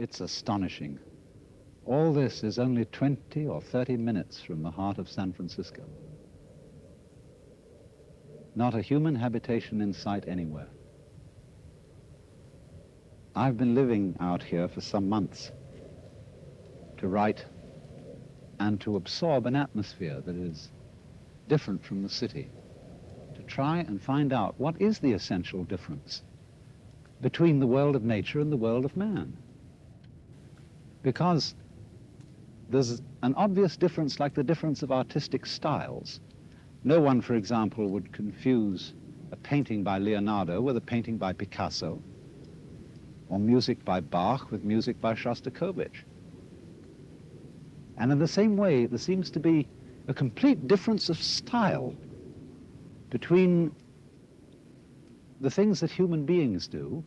It's astonishing. All this is only 20 or 30 minutes from the heart of San Francisco. Not a human habitation in sight anywhere. I've been living out here for some months to write and to absorb an atmosphere that is different from the city, to try and find out what is the essential difference between the world of nature and the world of man. Because there's an obvious difference, like the difference of artistic styles. No one, for example, would confuse a painting by Leonardo with a painting by Picasso, or music by Bach with music by Shostakovich. And in the same way, there seems to be a complete difference of style between the things that human beings do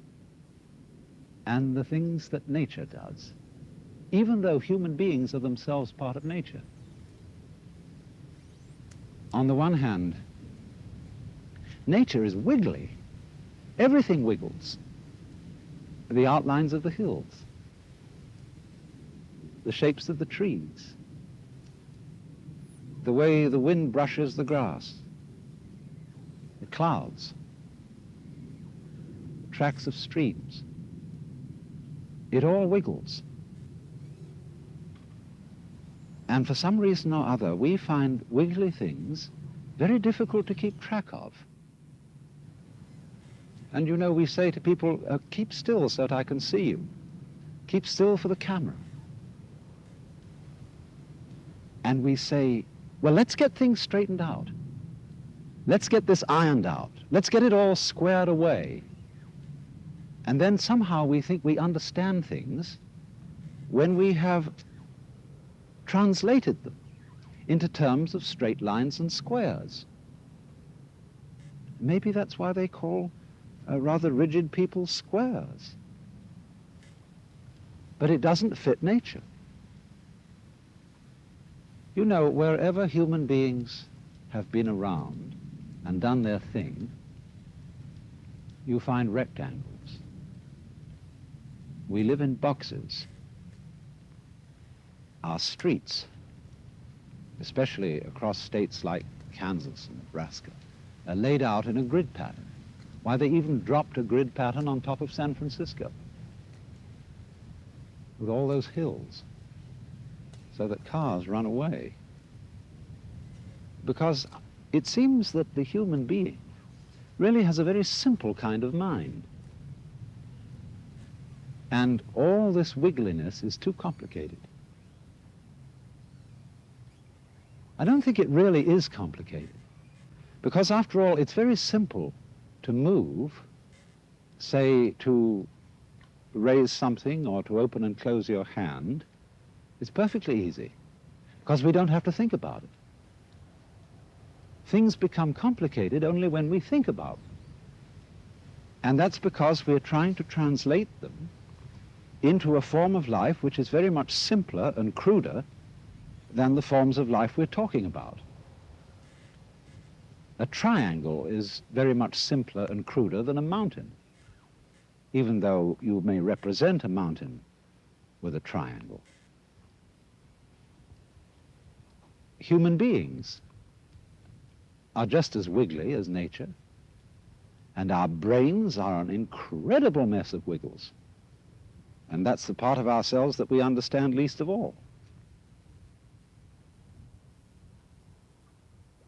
and the things that nature does, even though human beings are themselves part of nature. On the one hand, nature is wiggly. Everything wiggles. The outlines of the hills, the shapes of the trees, the way the wind brushes the grass, the clouds, tracks of streams. It all wiggles. And for some reason or other, we find wiggly things very difficult to keep track of. And you know, we say to people, keep still so that I can see you. Keep still for the camera. And we say, well, let's get things straightened out. Let's get this ironed out. Let's get it all squared away. And then somehow we think we understand things when we have translated them into terms of straight lines and squares. Maybe that's why they call rather rigid people squares. But it doesn't fit nature. You know, wherever human beings have been around and done their thing, you find rectangles. We live in boxes. Our streets, especially across states like Kansas and Nebraska, are laid out in a grid pattern. Why, they even dropped a grid pattern on top of San Francisco with all those hills so that cars run away. Because it seems that the human being really has a very simple kind of mind. And all this wiggliness is too complicated. I don't think it really is complicated, because after all, it's very simple to move, say to raise something or to open and close your hand. It's perfectly easy, because we don't have to think about it. Things become complicated only when we think about them. And that's because we're trying to translate them into a form of life which is very much simpler and cruder than the forms of life we're talking about. A triangle is very much simpler and cruder than a mountain, even though you may represent a mountain with a triangle. Human beings are just as wiggly as nature, and our brains are an incredible mess of wiggles. And that's the part of ourselves that we understand least of all.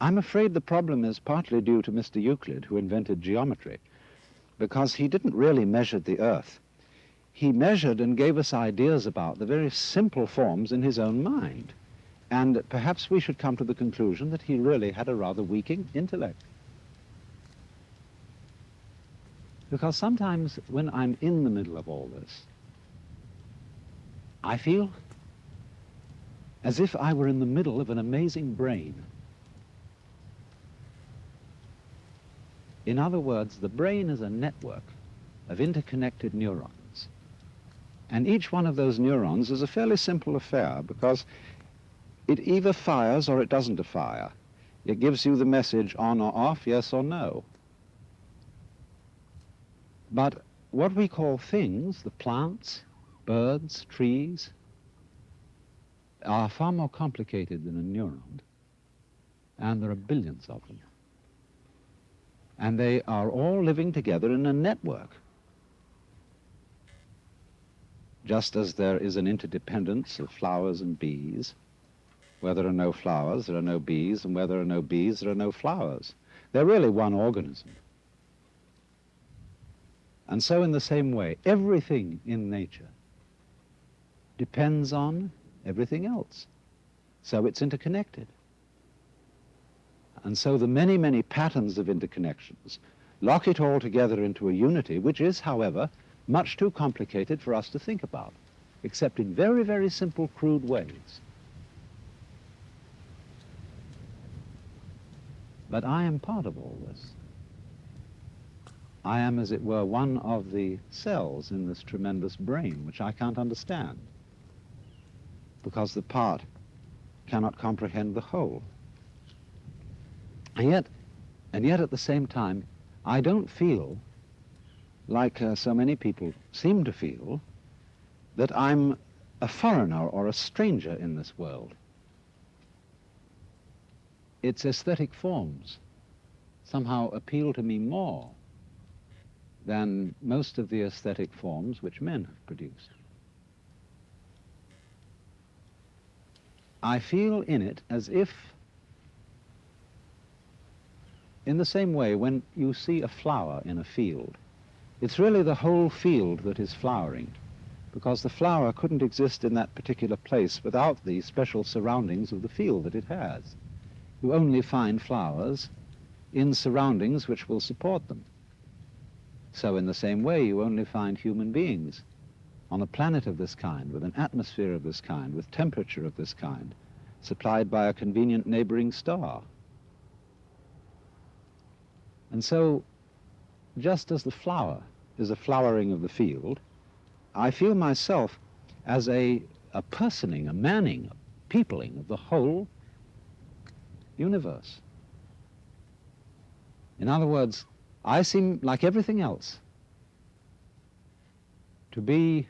I'm afraid the problem is partly due to Mr. Euclid, who invented geometry, because he didn't really measure the earth. He measured and gave us ideas about the very simple forms in his own mind. And perhaps we should come to the conclusion that he really had a rather weak intellect. Because sometimes when I'm in the middle of all this, I feel as if I were in the middle of an amazing brain. In other words, the brain is a network of interconnected neurons. And each one of those neurons is a fairly simple affair, because it either fires or it doesn't fire. It gives you the message on or off, yes or no. But what we call things, the plants, birds, trees, are far more complicated than a neuron, and there are billions of them. And they are all living together in a network. Just as there is an interdependence of flowers and bees, where there are no flowers, there are no bees, and where there are no bees, there are no flowers. They're really one organism. And so in the same way, everything in nature depends on everything else. So it's interconnected. And so the many, many patterns of interconnections lock it all together into a unity, which is, however, much too complicated for us to think about, except in very, very simple, crude ways. But I am part of all this. I am, as it were, one of the cells in this tremendous brain, which I can't understand, because the part cannot comprehend the whole. And yet at the same time, I don't feel, like so many people seem to feel, that I'm a foreigner or a stranger in this world. Its aesthetic forms somehow appeal to me more than most of the aesthetic forms which men have produced. I feel in it as if, in the same way, when you see a flower in a field, it's really the whole field that is flowering, because the flower couldn't exist in that particular place without the special surroundings of the field that it has. You only find flowers in surroundings which will support them. So in the same way, you only find human beings on a planet of this kind, with an atmosphere of this kind, with temperature of this kind, supplied by a convenient neighboring star. And so, just as the flower is a flowering of the field, I feel myself as a personing, a manning, a peopling of the whole universe. In other words, I seem, like everything else, to be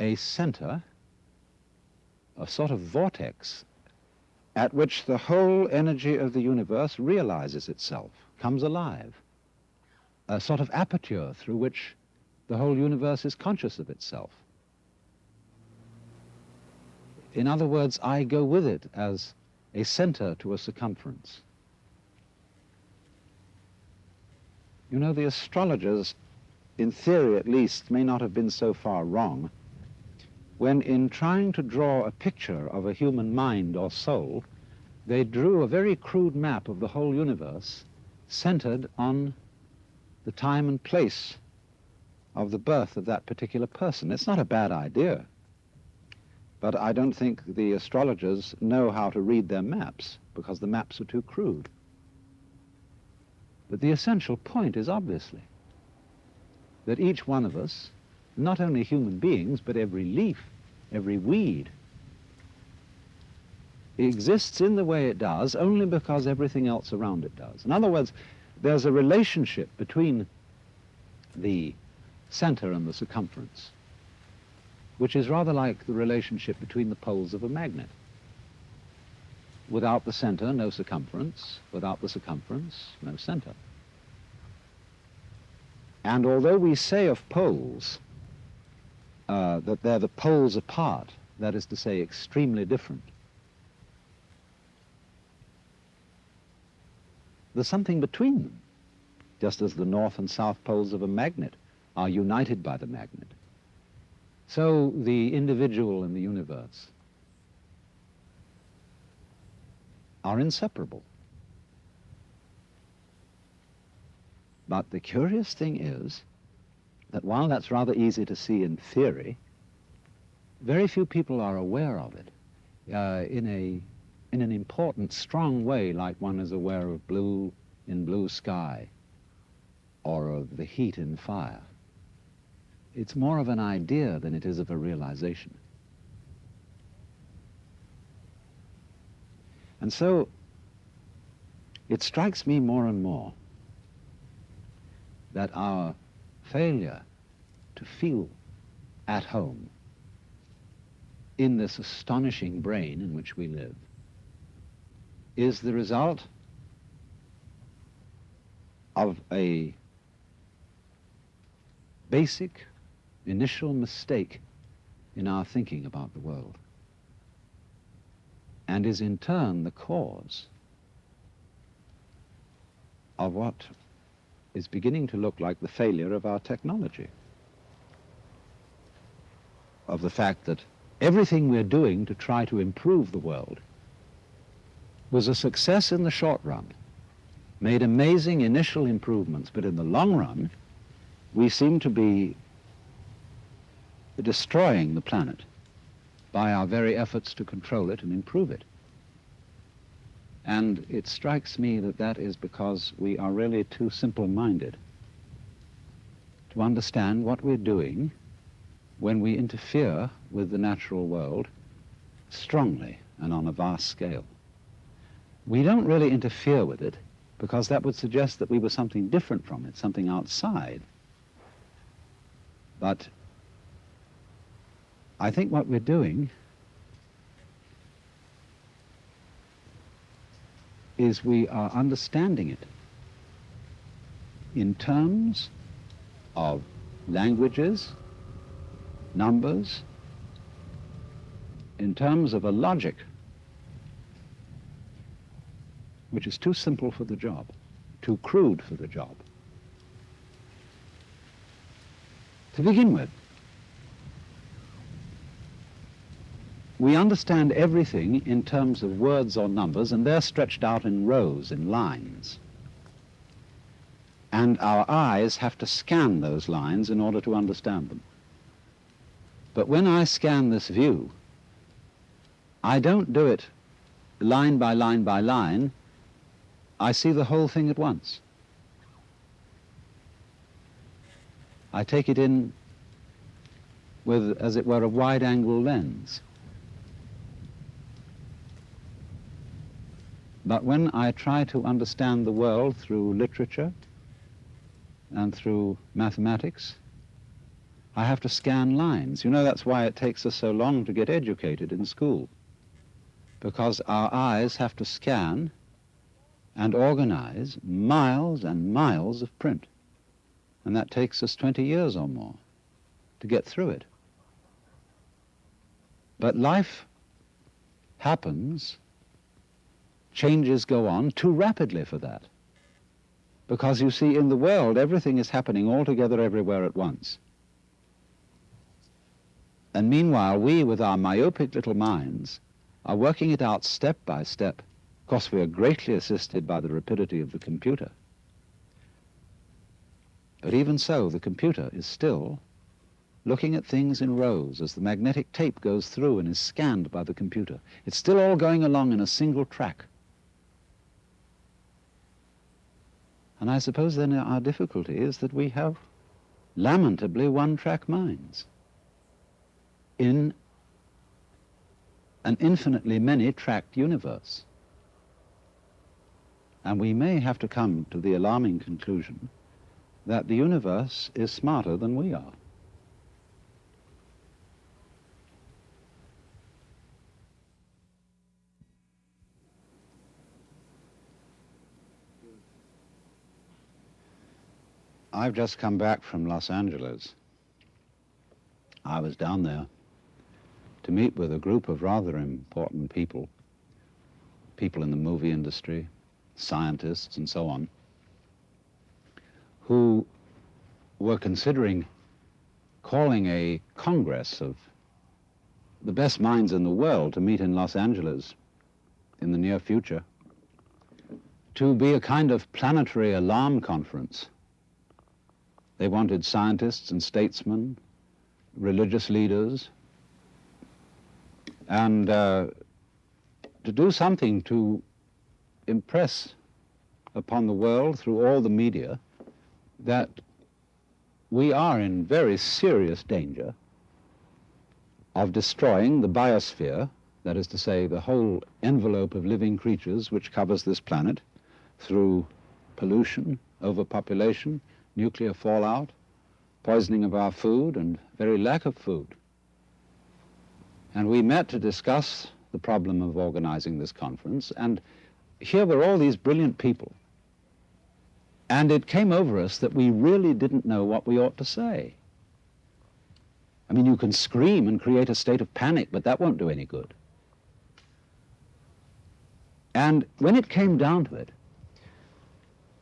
a center, a sort of vortex, at which the whole energy of the universe realizes itself, comes alive, a sort of aperture through which the whole universe is conscious of itself. In other words, I go with it as a center to a circumference. You know, the astrologers, in theory at least, may not have been so far wrong when, in trying to draw a picture of a human mind or soul, they drew a very crude map of the whole universe centered on the time and place of the birth of that particular person. It's not a bad idea, but I don't think the astrologers know how to read their maps, because the maps are too crude. But the essential point is obviously that each one of us, not only human beings, but every leaf, every weed, exists in the way it does only because everything else around it does. In other words, there's a relationship between the center and the circumference, which is rather like the relationship between the poles of a magnet. Without the center, no circumference. Without the circumference, no center. And although we say of poles that they're the poles apart, that is to say, extremely different, there's something between them, just as the north and south poles of a magnet are united by the magnet. So the individual and the universe are inseparable. But the curious thing is that while that's rather easy to see in theory, very few people are aware of it in an important, strong way, like one is aware of blue in blue sky or of the heat in fire. It's more of an idea than it is of a realization. And so it strikes me more and more that our failure to feel at home in this astonishing brain in which we live is the result of a basic initial mistake in our thinking about the world, and is in turn the cause of what is beginning to look like the failure of our technology, of the fact that everything we're doing to try to improve the world was a success in the short run, made amazing initial improvements, but in the long run, we seem to be destroying the planet by our very efforts to control it and improve it. And it strikes me that that is because we are really too simple-minded to understand what we're doing when we interfere with the natural world strongly and on a vast scale. We don't really interfere with it because that would suggest that we were something different from it, something outside. But I think what we're doing is we are understanding it in terms of languages, numbers, in terms of a logic which is too simple for the job, too crude for the job. To begin with, we understand everything in terms of words or numbers, and they're stretched out in rows, in lines. And our eyes have to scan those lines in order to understand them. But when I scan this view, I don't do it line by line by line. I see the whole thing at once. I take it in with, as it were, a wide-angle lens. But when I try to understand the world through literature and through mathematics, I have to scan lines. You know, that's why it takes us so long to get educated in school, because our eyes have to scan and organize miles and miles of print. And that takes us 20 years or more to get through it. But life happens, changes go on too rapidly for that. Because you see, in the world, everything is happening all together everywhere at once. And meanwhile, we, with our myopic little minds, are working it out step by step. Of course, we are greatly assisted by the rapidity of the computer. But even so, the computer is still looking at things in rows as the magnetic tape goes through and is scanned by the computer. It's still all going along in a single track. And I suppose then our difficulty is that we have lamentably one-track minds in an infinitely many-tracked universe. And we may have to come to the alarming conclusion that the universe is smarter than we are. I've just come back from Los Angeles. I was down there to meet with a group of rather important people, people in the movie industry, scientists and so on, who were considering calling a congress of the best minds in the world to meet in Los Angeles in the near future, to be a kind of planetary alarm conference. They wanted scientists and statesmen, religious leaders, and to do something to impress upon the world through all the media that we are in very serious danger of destroying the biosphere, that is to say, the whole envelope of living creatures which covers this planet, through pollution, overpopulation, nuclear fallout, poisoning of our food and very lack of food. And we met to discuss the problem of organizing this conference, and here were all these brilliant people. And it came over us that we really didn't know what we ought to say. I mean, you can scream and create a state of panic, but that won't do any good. And when it came down to it,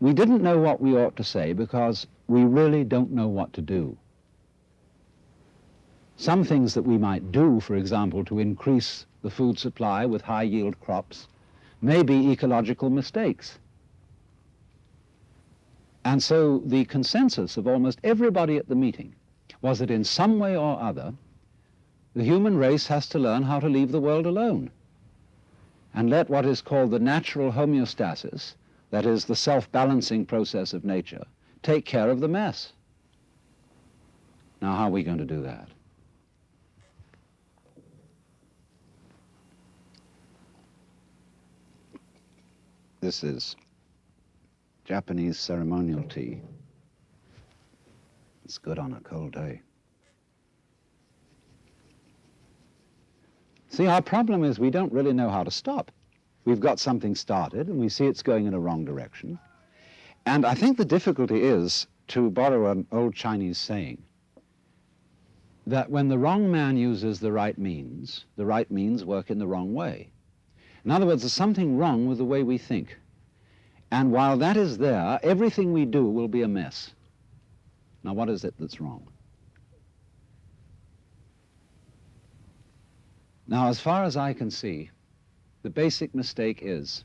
we didn't know what we ought to say because we really don't know what to do. Some things that we might do, for example, to increase the food supply with high-yield crops, may be ecological mistakes. And so the consensus of almost everybody at the meeting was that in some way or other, the human race has to learn how to leave the world alone and let what is called the natural homeostasis, that is the self-balancing process of nature, take care of the mess. Now, how are we going to do that? This is Japanese ceremonial tea. It's good on a cold day. See, our problem is we don't really know how to stop. We've got something started and we see it's going in a wrong direction. And I think the difficulty is, to borrow an old Chinese saying, that when the wrong man uses the right means work in the wrong way. In other words, there's something wrong with the way we think. And while that is there, everything we do will be a mess. Now, what is it that's wrong? Now, as far as I can see, the basic mistake is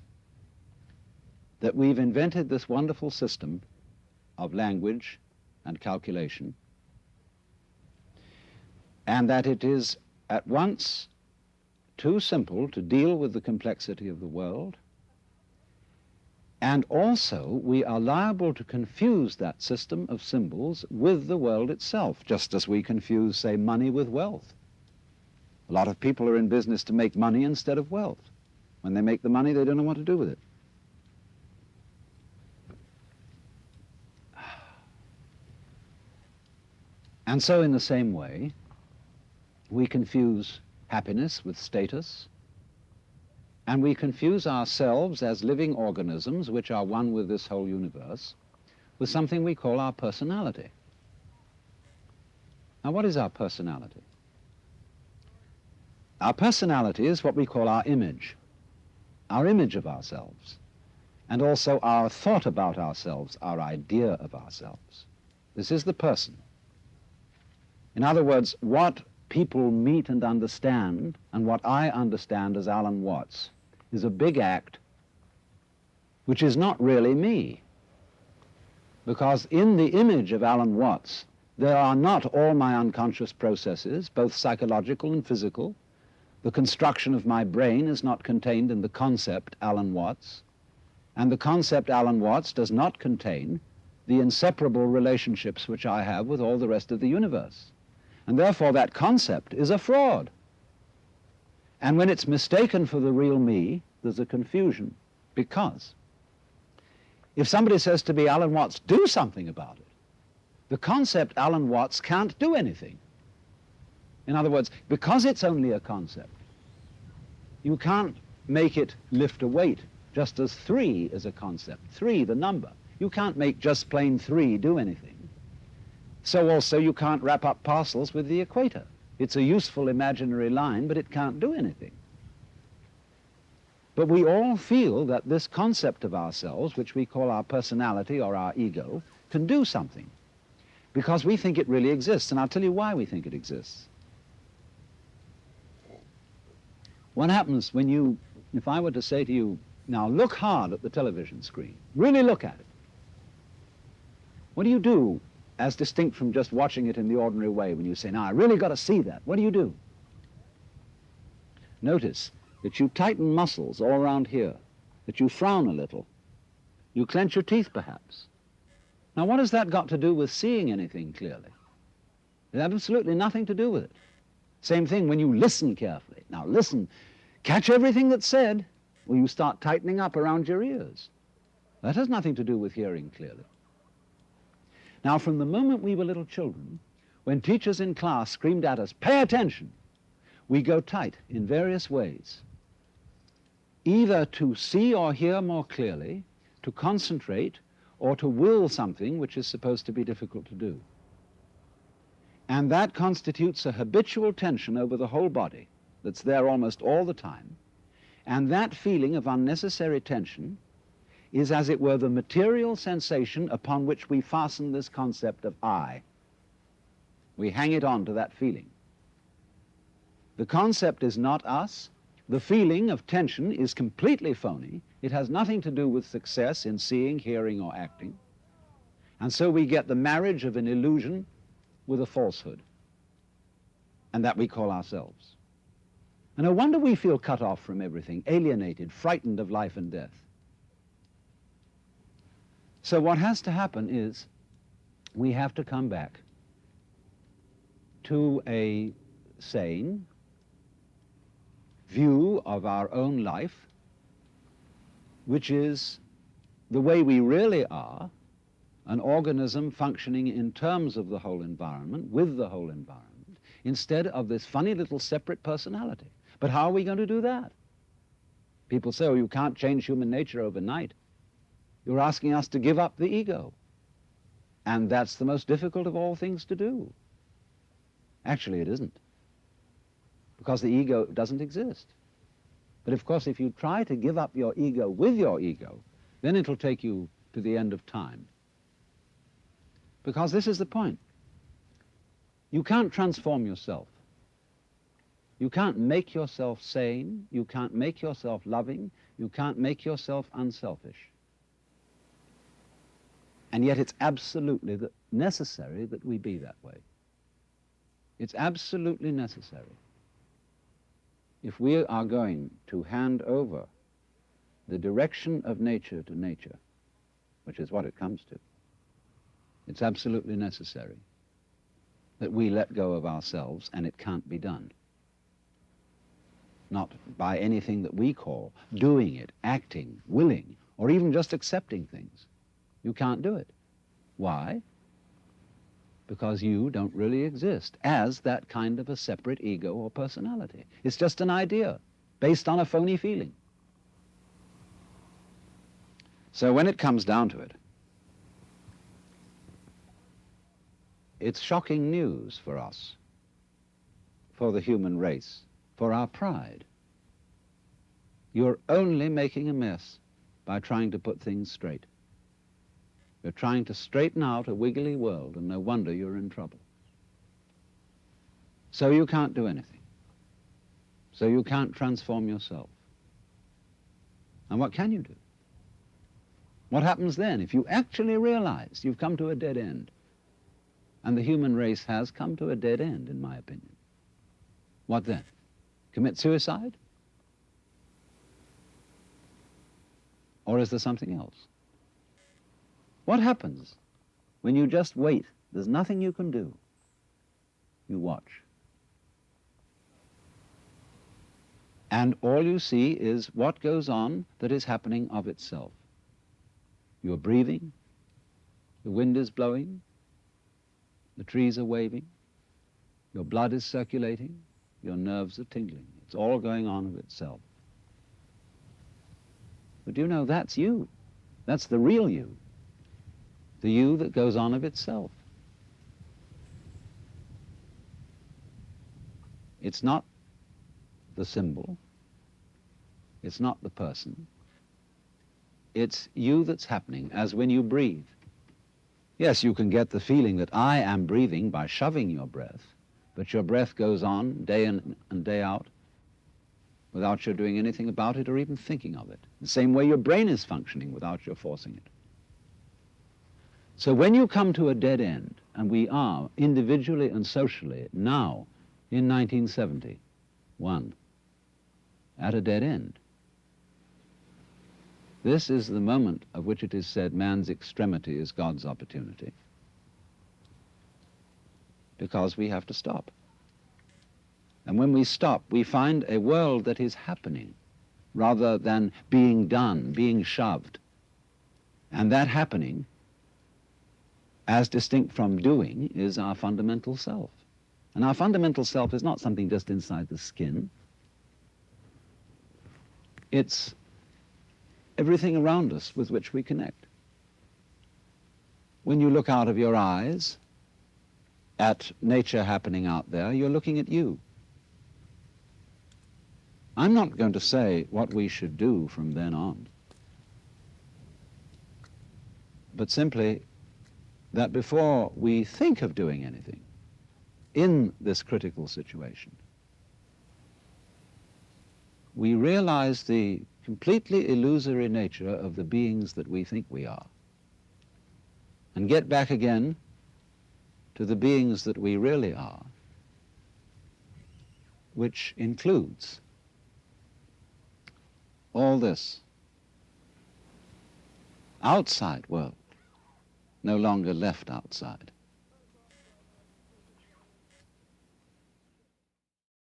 that we've invented this wonderful system of language and calculation, and that it is at once too simple to deal with the complexity of the world, and also we are liable to confuse that system of symbols with the world itself, just as we confuse, say, money with wealth. A lot of people are in business to make money instead of wealth. When they make the money, they don't know what to do with it. And so in the same way, we confuse happiness with status, and we confuse ourselves as living organisms which are one with this whole universe with something we call our personality. Now, what is our personality? Our personality is what we call our image of ourselves, and also our thought about ourselves, our idea of ourselves. This is the person. In other words, what people meet and understand, and what I understand as Alan Watts, is a big act which is not really me. Because in the image of Alan Watts, there are not all my unconscious processes, both psychological and physical. The construction of my brain is not contained in the concept Alan Watts, and the concept Alan Watts does not contain the inseparable relationships which I have with all the rest of the universe. And therefore that concept is a fraud. And when it's mistaken for the real me, there's a confusion, because if somebody says to me, Alan Watts, do something about it, the concept Alan Watts can't do anything. In other words, because it's only a concept, you can't make it lift a weight, just as 3 is a concept. 3, the number. You can't make just plain 3 do anything. So also you can't wrap up parcels with the equator. It's a useful imaginary line, but it can't do anything. But we all feel that this concept of ourselves, which we call our personality or our ego, can do something, because we think it really exists. And I'll tell you why we think it exists. What happens when you, if I were to say to you, now look hard at the television screen, really look at it. What do you do as distinct from just watching it in the ordinary way when you say, now I really got to see that? What do? Notice that you tighten muscles all around here, that you frown a little, you clench your teeth perhaps. Now what has that got to do with seeing anything clearly? It has absolutely nothing to do with it. Same thing when you listen carefully. Now listen, catch everything that's said, or you start tightening up around your ears. That has nothing to do with hearing clearly. Now, from the moment we were little children, when teachers in class screamed at us, "Pay attention," we go tight in various ways, either to see or hear more clearly, to concentrate, or to will something which is supposed to be difficult to do. And that constitutes a habitual tension over the whole body that's there almost all the time. And that feeling of unnecessary tension is, as it were, the material sensation upon which we fasten this concept of I. We hang it on to that feeling. The concept is not us. The feeling of tension is completely phony. It has nothing to do with success in seeing, hearing, or acting. And so we get the marriage of an illusion with a falsehood, and that we call ourselves. And no wonder we feel cut off from everything, alienated, frightened of life and death. So what has to happen is we have to come back to a sane view of our own life, which is the way we really are, an organism functioning in terms of the whole environment, with the whole environment, instead of this funny little separate personality. But how are we going to do that? People say, oh, you can't change human nature overnight. You're asking us to give up the ego. And that's the most difficult of all things to do. Actually, it isn't, because the ego doesn't exist. But of course, if you try to give up your ego with your ego, then it'll take you to the end of time. Because this is the point. You can't transform yourself. You can't make yourself sane. You can't make yourself loving. You can't make yourself unselfish. And yet it's absolutely necessary that we be that way. It's absolutely necessary. If we are going to hand over the direction of nature to nature, which is what it comes to, it's absolutely necessary that we let go of ourselves, and it can't be done. Not by anything that we call doing it, acting, willing, or even just accepting things. You can't do it. Why? Because you don't really exist as that kind of a separate ego or personality. It's just an idea based on a phony feeling. So when it comes down to it, it's shocking news for us, for the human race, for our pride. You're only making a mess by trying to put things straight. You're trying to straighten out a wiggly world, and no wonder you're in trouble. So you can't do anything. So you can't transform yourself. And what can you do? What happens then if you actually realize you've come to a dead end? And the human race has come to a dead end, in my opinion. What then? Commit suicide? Or is there something else? What happens when you just wait? There's nothing you can do. You watch. And all you see is what goes on that is happening of itself. You're breathing, the wind is blowing, the trees are waving, your blood is circulating, your nerves are tingling. It's all going on of itself. But do you know, that's you. That's the real you. The you that goes on of itself. It's not the symbol. It's not the person. It's you that's happening, as when you breathe. Yes, you can get the feeling that I am breathing by shoving your breath, but your breath goes on day in and day out without your doing anything about it or even thinking of it. The same way your brain is functioning without your forcing it. So when you come to a dead end, and we are individually and socially now in 1971 at a dead end, this is the moment of which it is said man's extremity is God's opportunity, because we have to stop. And when we stop, we find a world that is happening rather than being done, being shoved. And that happening as distinct from doing, is our fundamental self. And our fundamental self is not something just inside the skin. It's everything around us with which we connect. When you look out of your eyes at nature happening out there, you're looking at you. I'm not going to say what we should do from then on, but simply that before we think of doing anything in this critical situation, we realize the completely illusory nature of the beings that we think we are, and get back again to the beings that we really are, which includes all this outside world, no longer left outside.